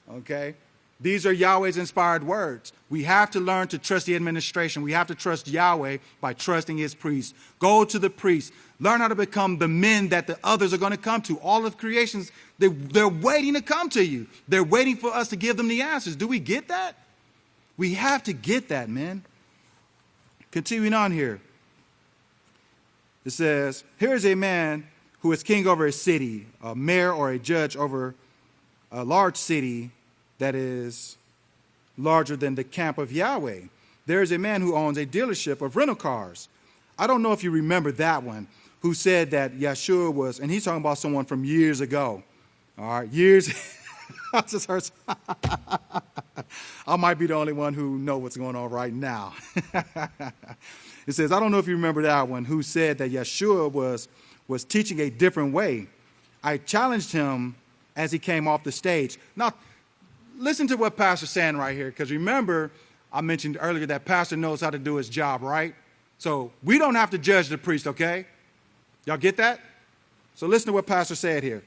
okay? These are Yahweh's inspired words. We have to learn to trust the administration. We have to trust Yahweh by trusting his priests. Go to the priests. Learn how to become the men that the others are going to come to. All of creations, they're waiting to come to you. They're waiting for us to give them the answers. Do we get that? We have to get that, man. Continuing on here. It says, here is a man who is king over a city, a mayor or a judge over a large city that is larger than the camp of Yahweh. There is a man who owns a dealership of rental cars. I don't know if you remember that one, who said that Yeshua was, and he's talking about someone from years ago. All right, years. I just heard. I might be the only one who know what's going on right now. It says, I don't know if you remember that one, who said that Yeshua was teaching a different way. I challenged him as he came off the stage. Now, listen to what Pastor's saying right here, because remember, I mentioned earlier that Pastor knows how to do his job, right? So we don't have to judge the priest, okay? Y'all get that? So listen to what Pastor said here.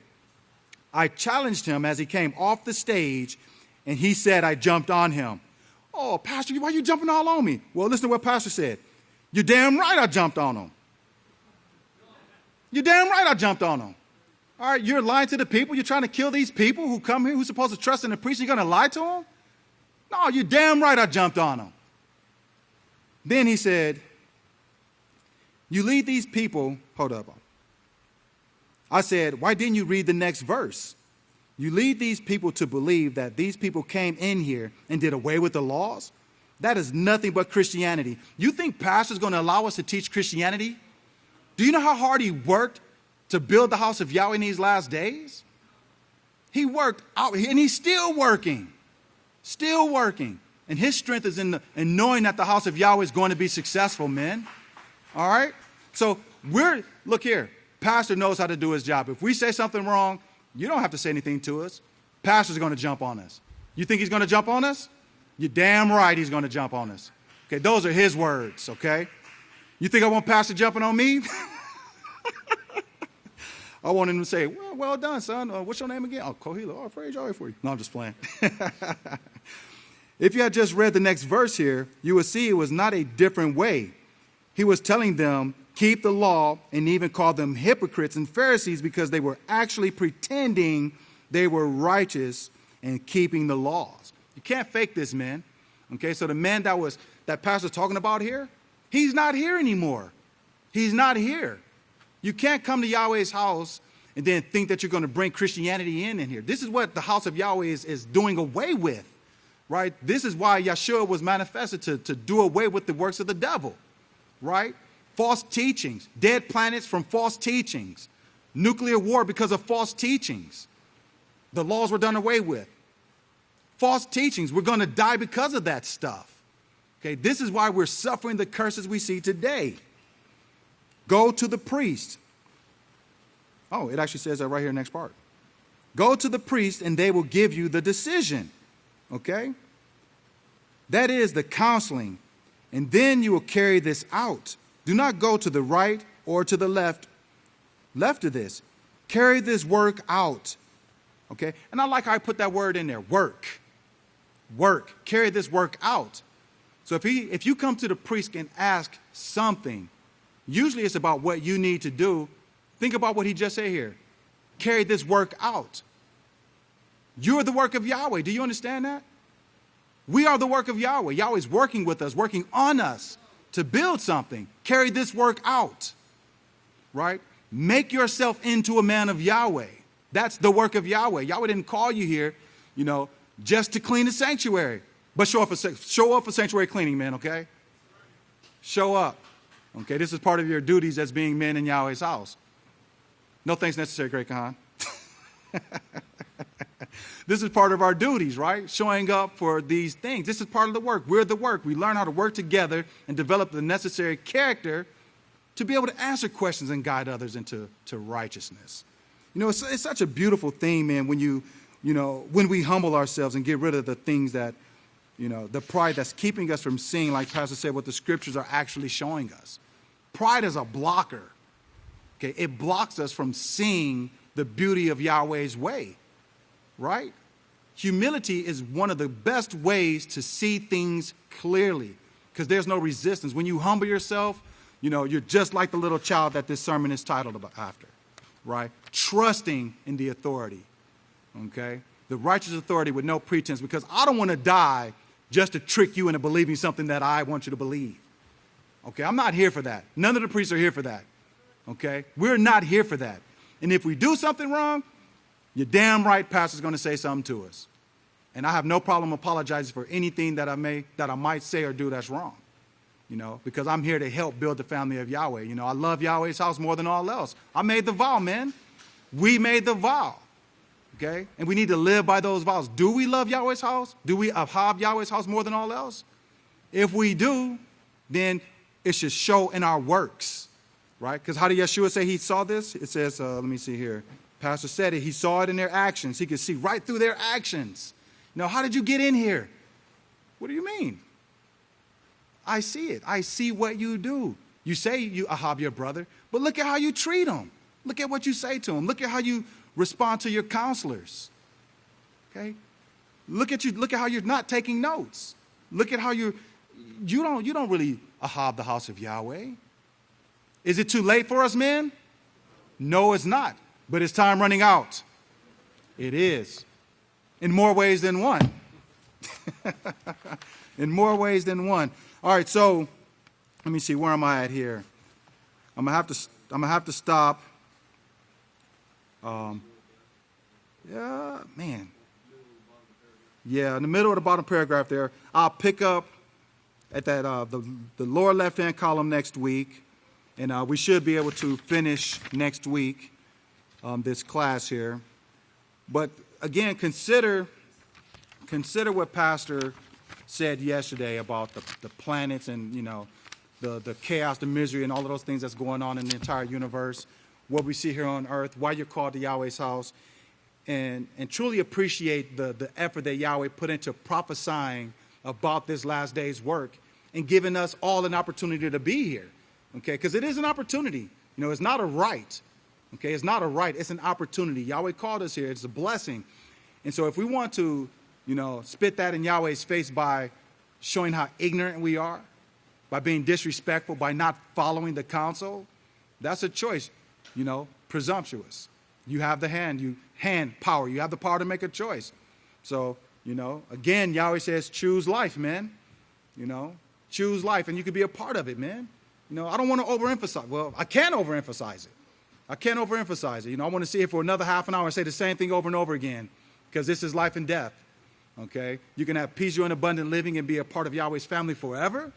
I challenged him as he came off the stage, and he said I jumped on him. Oh, Pastor, why are you jumping all on me? Well, listen to what Pastor said. You're damn right I jumped on him. You're damn right I jumped on him. All right, you're lying to the people. You're trying to kill these people who come here, who's supposed to trust in the priest. You're going to lie to them? No, you're damn right I jumped on them. Then he said, you lead these people. Hold up. I said, why didn't you read the next verse? You lead these people to believe that these people came in here and did away with the laws? That is nothing but Christianity. You think Pastor's going to allow us to teach Christianity? Do you know how hard he worked to build the house of Yahweh in these last days? He worked out, and he's still working. Still working. And his strength is in knowing that the house of Yahweh is going to be successful, man. All right? So look here. Pastor knows how to do his job. If we say something wrong, you don't have to say anything to us. Pastor's going to jump on us. You think he's going to jump on us? You're damn right he's going to jump on us. Okay, those are his words, okay? You think I want Pastor jumping on me? I want him to say, well done, son. What's your name again? Oh, Kohila. Oh, praise Yahweh for you. No, I'm just playing. If you had just read the next verse here, you would see it was not a different way. He was telling them, keep the law, and even called them hypocrites and Pharisees because they were actually pretending they were righteous and keeping the laws. You can't fake this, man. Okay, so the man that Pastor's talking about here, he's not here anymore. He's not here. You can't come to Yahweh's house and then think that you're going to bring Christianity in here. This is what the house of Yahweh is doing away with, right? This is why Yeshua was manifested to do away with the works of the devil, right? False teachings, dead planets from false teachings, nuclear war because of false teachings. The laws were done away with. False teachings, we're going to die because of that stuff. Okay, this is why we're suffering the curses we see today. Go to the priest. Oh, it actually says that right here, next part. Go to the priest and they will give you the decision. Okay? That is the counseling. And then you will carry this out. Do not go to the right or to the left of this. Carry this work out. Okay? And I like how I put that word in there, work. Work. Carry this work out. So if you come to the priest and ask something, usually it's about what you need to do. Think about what he just said here. Carry this work out. You're the work of Yahweh. Do you understand that? We are the work of Yahweh. Yahweh's working with us, working on us to build something. Carry this work out. Right? Make yourself into a man of Yahweh. That's the work of Yahweh. Yahweh didn't call you here, just to clean the sanctuary. But show up for sanctuary cleaning, man, okay? Show up. Okay, this is part of your duties as being men in Yahweh's house. No thanks necessary, Great Khan. This is part of our duties, right? Showing up for these things. This is part of the work. We're the work. We learn how to work together and develop the necessary character to be able to answer questions and guide others into righteousness. It's such a beautiful thing, man, when we humble ourselves and get rid of the things that, the pride that's keeping us from seeing, like Pastor said, what the scriptures are actually showing us. Pride is a blocker. Okay, it blocks us from seeing the beauty of Yahweh's way, right? Humility is one of the best ways to see things clearly because there's no resistance. When you humble yourself, you're just like the little child that this sermon is titled about after, right? Trusting in the authority, okay? The righteous authority with no pretense, because I don't want to die just to trick you into believing something that I want you to believe. Okay, I'm not here for that. None of the priests are here for that. Okay, we're not here for that. And if we do something wrong, you're damn right pastor's going to say something to us. And I have no problem apologizing for anything that I might say or do that's wrong. Because I'm here to help build the family of Yahweh. I love Yahweh's house more than all else. I made the vow, man. We made the vow. Okay? And we need to live by those vows. Do we love Yahweh's house? Do we abhor Yahweh's house more than all else? If we do, then it should show in our works. Right? Because how did Yeshua say he saw this? It says, let me see here. Pastor said it. He saw it in their actions. He could see right through their actions. How did you get in here? What do you mean? I see it. I see what you do. You say you ahab your brother, but look at how you treat him. Look at what you say to him. Look at how you respond to your counselors. Okay? Look at how you're not taking notes. Look at how you don't really ahab the house of Yahweh. Is it too late for us, men? No, it's not. But it's time running out. It is. In more ways than one. In more ways than one. All right, so let me see. Where am I at here? I'm gonna have to stop. Yeah, man. Yeah, in the middle of the bottom paragraph there. I'll pick up at that the lower left-hand column next week, and we should be able to finish next week this class here. But again, consider what Pastor said yesterday about the planets and the chaos, the misery, and all of those things that's going on in the entire universe, what we see here on earth, why you're called to Yahweh's house, and truly appreciate the effort that Yahweh put into prophesying about this last day's work and giving us all an opportunity to be here, okay? Because it is an opportunity. It's not a right, okay? It's not a right. It's an opportunity. Yahweh called us here. It's a blessing. And so if we want to, spit that in Yahweh's face by showing how ignorant we are, by being disrespectful, by not following the counsel, that's a choice, presumptuous. You have the hand power. You have the power to make a choice. So, again, Yahweh says, choose life, man. Choose life, and you can be a part of it, man. I don't want to overemphasize. Well, I can't overemphasize it. I want to sit here for another half an hour and say the same thing over and over again, because this is life and death, okay? You can have peace, joy, and abundant living and be a part of Yahweh's family forever,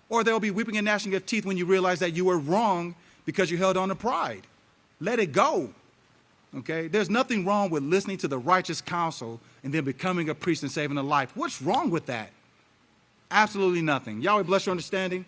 or there will be weeping and gnashing of teeth when you realize that you were wrong because you held on to pride. Let it go, okay? There's nothing wrong with listening to the righteous counsel and then becoming a priest and saving a life. What's wrong with that? Absolutely nothing. Yahweh bless your understanding.